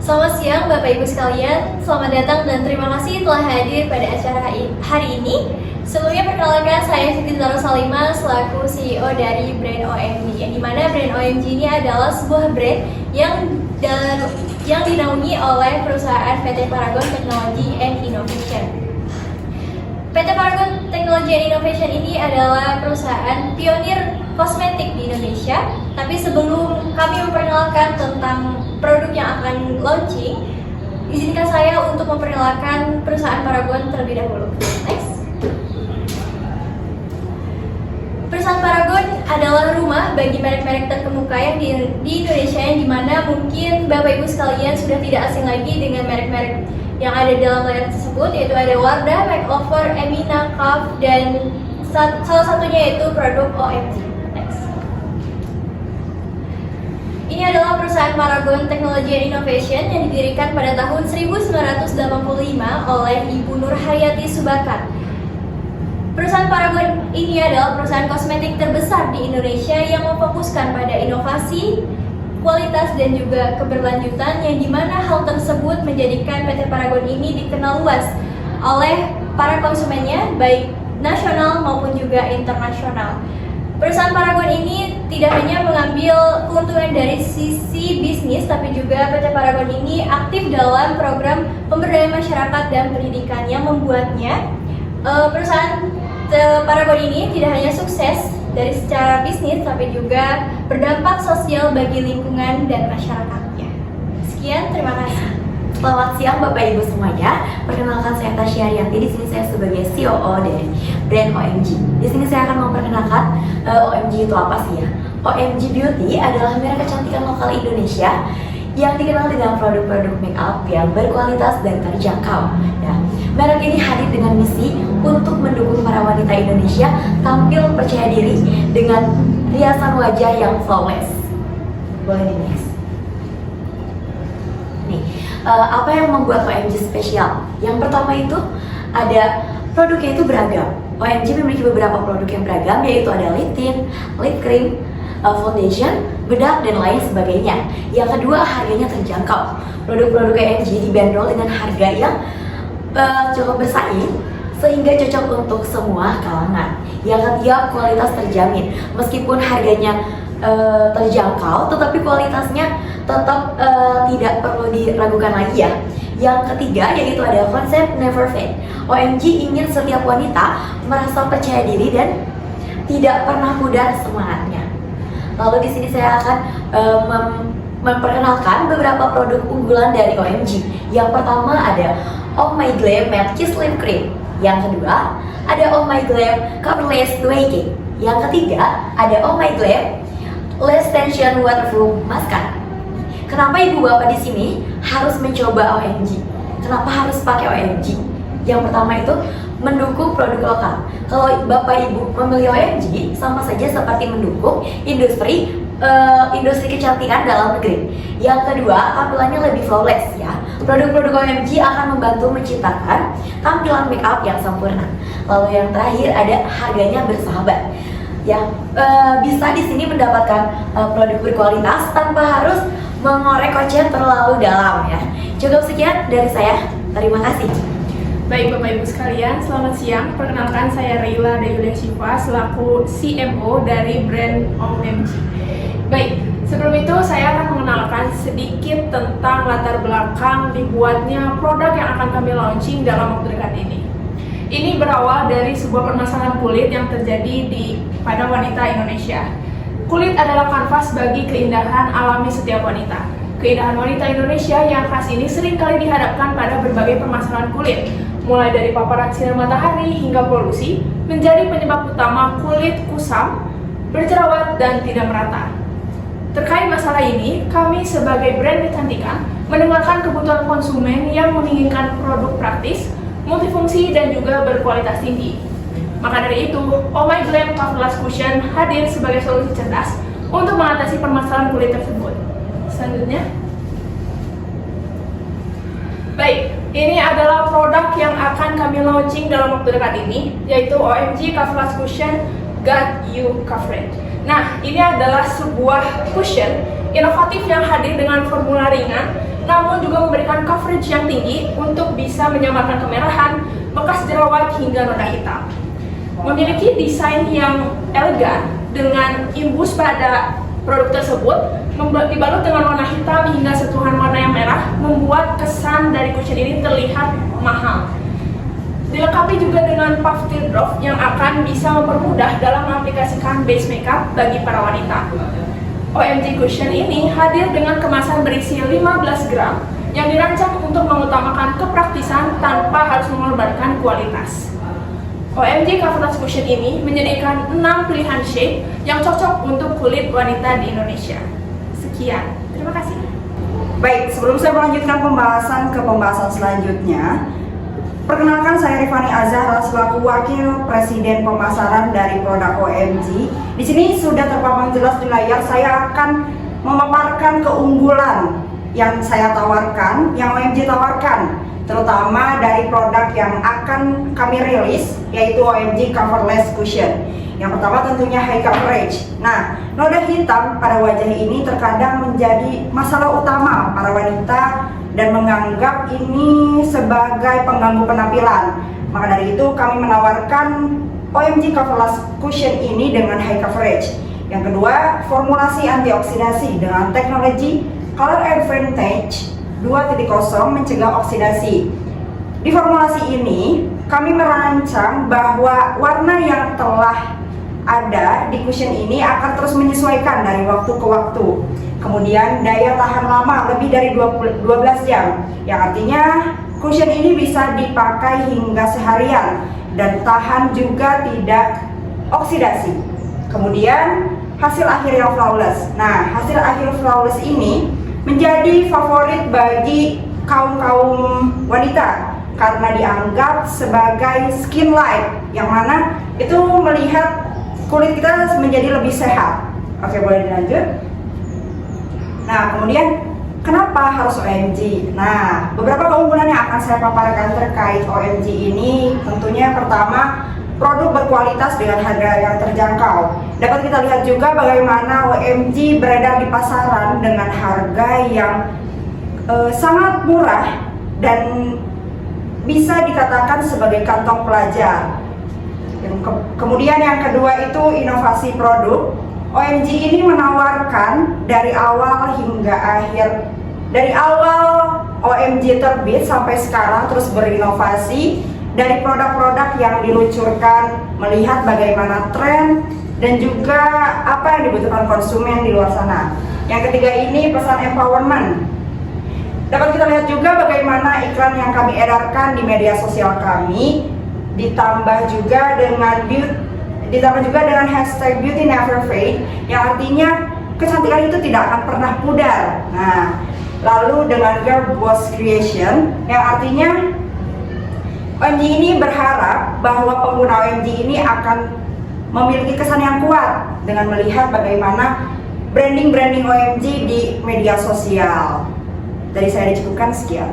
Selamat siang Bapak Ibu sekalian, selamat datang dan terima kasih telah hadir pada acara hari ini. Sebelumnya perkenalkan, saya Siti Zahra Salimah selaku CEO dari brand OMG, yang dimana brand OMG ini adalah sebuah brand yang dinaungi oleh perusahaan PT Paragon Technology and Innovation. PT Paragon Technology and Innovation ini adalah perusahaan pionir kosmetik di Indonesia. Tapi sebelum kami memperkenalkan tentang produk yang akan launching, izinkan saya untuk memperkenalkan perusahaan Paragon terlebih dahulu. Next. Perusahaan Paragon adalah rumah bagi merek-merek terkemuka yang di Indonesia, yang dimana mungkin Bapak Ibu sekalian sudah tidak asing lagi dengan merek-merek yang ada dalam layar tersebut, yaitu ada Wardah, Makeover, Emina, Kaf, dan salah satunya yaitu produk OMG. Ini adalah perusahaan Paragon Technology and Innovation yang didirikan pada tahun 1985 oleh Ibu Nur Hayati Subakar. Perusahaan Paragon ini adalah perusahaan kosmetik terbesar di Indonesia yang memfokuskan pada inovasi, kualitas, dan juga keberlanjutan, yang dimana hal tersebut menjadikan PT Paragon ini dikenal luas oleh para konsumennya, baik nasional maupun juga internasional. Perusahaan Paragon ini tidak hanya mengambil keuntungan dari sisi bisnis, tapi juga PT Paragon ini aktif dalam program pemberdayaan masyarakat dan pendidikan, yang membuatnya perusahaan Paragon ini tidak hanya sukses dari secara bisnis, tapi juga berdampak sosial bagi lingkungan dan masyarakatnya. Sekian, terima kasih. Selamat siang Bapak Ibu semuanya. Perkenalkan, saya Tasya Arianti. Di sini saya sebagai COO dari brand OMG. Di sini saya akan memperkenalkan OMG itu apa sih ya. OMG Beauty adalah merek kecantikan lokal Indonesia yang dikenal dengan produk-produk make up yang berkualitas dan terjangkau. Ya, merek ini hadir dengan misi untuk mendukung para wanita Indonesia tampil percaya diri dengan riasan wajah yang flawless. Boleh di next. Apa yang membuat OMG spesial? Yang pertama itu ada produknya itu beragam. OMG memiliki beberapa produk yang beragam, yaitu ada lip tint, lip cream, foundation, bedak, dan lain sebagainya. Yang kedua, harganya terjangkau. Produk-produk OMG dibanderol dengan harga yang cukup bersaing, sehingga cocok untuk semua kalangan. Yang ketiga, kualitas terjamin. Meskipun harganya terjangkau, tetapi kualitasnya tetap tidak perlu diragukan lagi ya. Yang ketiga yaitu ada konsep never fade. OMG ingin setiap wanita merasa percaya diri dan tidak pernah pudar semangatnya. Lalu di sini saya akan memperkenalkan beberapa produk unggulan dari OMG. Yang pertama ada Oh My Glam Matte Kiss Lip Cream. Yang kedua ada Oh My Glam Coverless Waking. Yang ketiga ada Oh My Glam Less Tension Waterproof Mascara. Kenapa ibu bapak di sini harus mencoba OMG? Kenapa harus pakai OMG? Yang pertama itu mendukung produk lokal. Kalau bapak ibu memilih OMG, sama saja seperti mendukung industri kecantikan dalam negeri. Yang kedua, tampilannya lebih flawless ya. Produk-produk OMG akan membantu menciptakan tampilan make up yang sempurna. Lalu yang terakhir ada harganya bersahabat. Ya, bisa di sini mendapatkan produk berkualitas tanpa harus mengorek kocek terlalu dalam ya. Cukup sekian dari saya. Terima kasih. Baik Bapak Ibu sekalian, selamat siang. Perkenalkan, saya Reila Dayulia Syifa selaku CMO dari brand OMG. Baik, sebelum itu saya akan mengenalkan sedikit tentang latar belakang dibuatnya produk yang akan kami launching dalam waktu dekat ini. Ini berawal dari sebuah permasalahan kulit yang terjadi pada wanita Indonesia. Kulit adalah kanvas bagi keindahan alami setiap wanita. Keindahan wanita Indonesia yang khas ini seringkali dihadapkan pada berbagai permasalahan kulit, mulai dari paparan sinar matahari hingga polusi, menjadi penyebab utama kulit kusam, berjerawat, dan tidak merata. Terkait masalah ini, kami sebagai brand kecantikan mendengarkan kebutuhan konsumen yang menginginkan produk praktis, multifungsi, dan juga berkualitas tinggi. Maka dari itu, Oh My Glam Coverless Cushion hadir sebagai solusi cerdas untuk mengatasi permasalahan kulit tersebut. Selanjutnya, baik, ini adalah produk yang akan kami launching dalam waktu dekat ini, yaitu OMG Coverless Cushion Got You Covered. Nah, ini adalah sebuah cushion inovatif yang hadir dengan formula ringan namun juga memberikan coverage yang tinggi untuk bisa menyamarkan kemerahan, bekas jerawat, hingga noda hitam. Memiliki desain yang elegan dengan imbus pada produk tersebut, dibalut dengan warna hitam hingga sentuhan warna yang merah, membuat kesan dari cushion ini terlihat mahal. Dilengkapi juga dengan puff teardrop yang akan bisa mempermudah dalam mengaplikasikan base makeup bagi para wanita. OMG Cushion ini hadir dengan kemasan berisi 15 gram yang dirancang untuk mengutamakan kepraktisan tanpa harus mengorbankan kualitas. OMG Coverless Cushion ini menyediakan 6 pilihan shade yang cocok untuk kulit wanita di Indonesia. Sekian, terima kasih. Baik, sebelum saya melanjutkan pembahasan selanjutnya, perkenalkan saya Rifani Azhara selaku Wakil Presiden Pemasaran dari produk OMG. Di sini sudah terpampang jelas di layar, saya akan memaparkan keunggulan yang saya tawarkan, yang OMG tawarkan, terutama dari produk yang akan kami rilis, yaitu OMG Coverless Cushion. Yang pertama tentunya high coverage. Nah, noda hitam pada wajah ini terkadang menjadi masalah utama para wanita dan menganggap ini sebagai pengganggu penampilan. Maka dari itu kami menawarkan OMG Coverless Cushion ini dengan high coverage. Yang kedua, formulasi antioksidasi dengan teknologi Color Advantage 2.0 mencegah oksidasi. Di formulasi ini, kami merancang bahwa warna yang telah ada di cushion ini akan terus menyesuaikan dari waktu ke waktu. Kemudian daya tahan lama lebih dari 12 jam, yang artinya cushion ini bisa dipakai hingga seharian dan tahan juga tidak oksidasi. Kemudian hasil akhir yang flawless. Nah, hasil akhir flawless ini menjadi favorit bagi kaum wanita karena dianggap sebagai skin light, yang mana itu melihat kulit kita menjadi lebih sehat. Oke, boleh dilanjut. Nah, kemudian kenapa harus OMG? Nah, beberapa keunggulan yang akan saya paparkan terkait OMG ini, tentunya pertama, produk berkualitas dengan harga yang terjangkau. Dapat kita lihat juga bagaimana OMG beredar di pasaran dengan harga yang sangat murah dan bisa dikatakan sebagai kantong pelajar. Kemudian yang kedua itu inovasi produk. OMG ini menawarkan dari awal hingga akhir, dari awal OMG terbit sampai sekarang terus berinovasi dari produk-produk yang diluncurkan, melihat bagaimana tren dan juga apa yang dibutuhkan konsumen di luar sana. Yang ketiga ini pesan empowerment. Dapat kita lihat juga bagaimana iklan yang kami edarkan di media sosial kami, ditambah juga dengan hashtag Beauty Never Fade, yang artinya kecantikan itu tidak akan pernah pudar. Nah, lalu dengan Girl Boss Creation, yang artinya OMG ini berharap bahwa pengguna OMG ini akan memiliki kesan yang kuat dengan melihat bagaimana branding OMG di media sosial. Dari saya dicukupkan, sekian.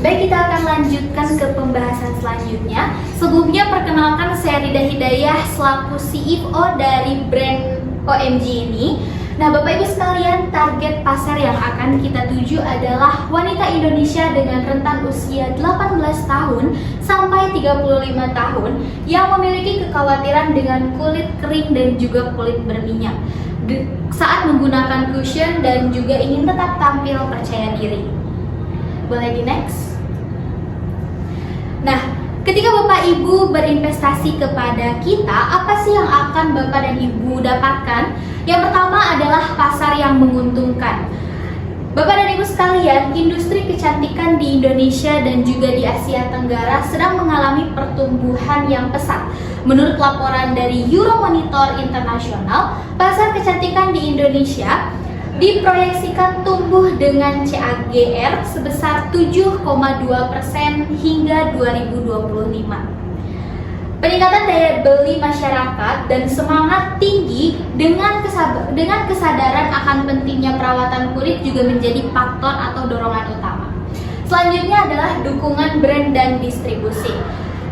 Baik, kita akan lanjutkan ke pembahasan selanjutnya. Sebelumnya perkenalkan saya Rida Hidayah selaku CEO dari brand OMG ini. Nah, Bapak Ibu sekalian, target pasar yang akan kita tuju adalah wanita Indonesia dengan rentan usia 18 tahun sampai 35 tahun yang memiliki kekhawatiran dengan kulit kering dan juga kulit berminyak saat menggunakan cushion dan juga ingin tetap tampil percaya diri. Boleh di next? Nah, ketika Bapak Ibu berinvestasi kepada kita, apa sih yang akan Bapak dan Ibu dapatkan? Yang pertama adalah pasar yang menguntungkan. Bapak dan Ibu sekalian, industri kecantikan di Indonesia dan juga di Asia Tenggara sedang mengalami pertumbuhan yang pesat. Menurut laporan dari Euromonitor Internasional, pasar kecantikan di Indonesia diproyeksikan tumbuh dengan CAGR sebesar 7,2% hingga 2025. Peningkatan daya beli masyarakat dan semangat tinggi dengan kesadaran akan pentingnya perawatan kulit juga menjadi faktor atau dorongan utama. Selanjutnya adalah dukungan brand dan distribusi.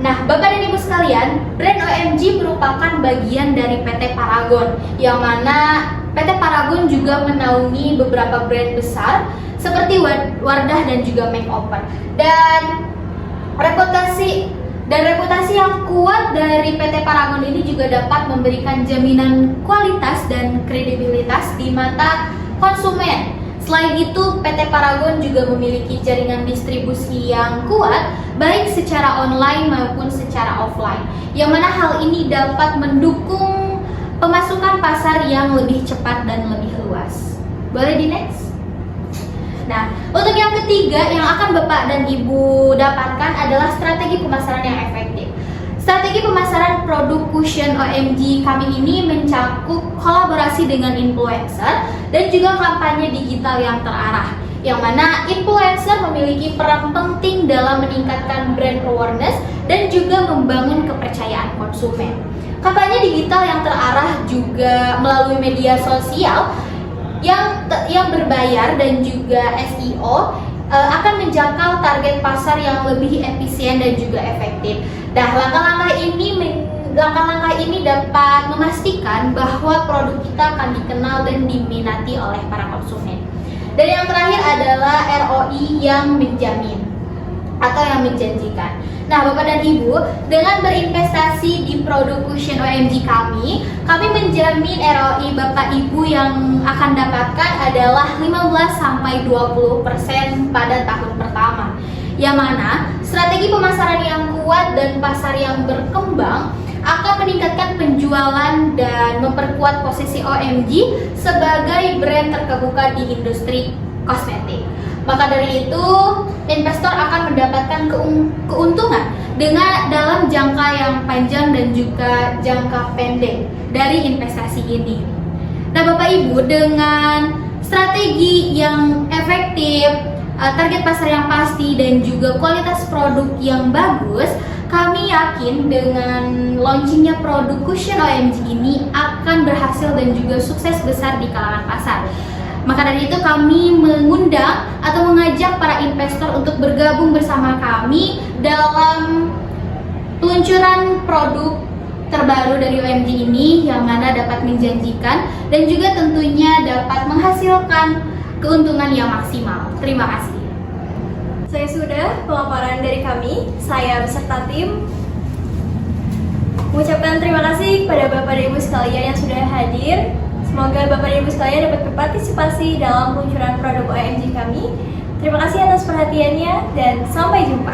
Nah, Bapak dan Ibu sekalian, brand OMG merupakan bagian dari PT Paragon, yang mana PT Paragon juga menaungi beberapa brand besar seperti Wardah dan juga Makeover. Dan reputasi yang kuat dari PT Paragon ini juga dapat memberikan jaminan kualitas dan kredibilitas di mata konsumen. Selain itu, PT Paragon juga memiliki jaringan distribusi yang kuat, baik secara online maupun secara offline, yang mana hal ini dapat mendukung pemasukan pasar yang lebih cepat dan lebih luas. Boleh di next? Nah, untuk yang ketiga yang akan Bapak dan Ibu dapatkan adalah strategi pemasaran yang efektif. Strategi pemasaran produk Cushion OMG kami ini mencakup kolaborasi dengan influencer dan juga kampanye digital yang terarah, yang mana influencer memiliki peran penting dalam meningkatkan brand awareness dan juga membangun kepercayaan konsumen. Kampanye digital yang terarah juga melalui media sosial yang berbayar dan juga SEO akan menjangkau target pasar yang lebih efisien dan juga efektif. Nah, langkah-langkah ini dapat memastikan bahwa produk kita akan dikenal dan diminati oleh para konsumen. Dan yang terakhir adalah ROI yang menjamin atau yang menjanjikan. Nah, Bapak dan Ibu, dengan berinvestasi di produk Cushion OMG kami menjamin ROI Bapak Ibu yang akan dapatkan adalah 15-20% pada tahun pertama. Yang mana strategi pemasaran yang kuat dan pasar yang berkembang akan meningkatkan penjualan dan memperkuat posisi OMG sebagai brand terkemuka di industri kosmetik. Maka dari itu, investor akan mendapatkan keuntungan dalam jangka yang panjang dan juga jangka pendek dari investasi ini. Nah, Bapak Ibu, dengan strategi yang efektif, target pasar yang pasti dan juga kualitas produk yang bagus, kami yakin dengan launchingnya produk Cushion OMG ini akan berhasil dan juga sukses besar di kalangan pasar. Maka dari itu kami mengundang atau mengajak para investor untuk bergabung bersama kami dalam peluncuran produk terbaru dari OMG ini, yang mana dapat menjanjikan dan juga tentunya dapat menghasilkan keuntungan yang maksimal. Terima kasih. Saya sudah pemaparan dari kami, saya beserta tim mengucapkan terima kasih kepada Bapak dan Ibu sekalian yang sudah hadir. Semoga Bapak dan Ibu sekalian dapat berpartisipasi dalam peluncuran produk OMG kami. Terima kasih atas perhatiannya dan sampai jumpa.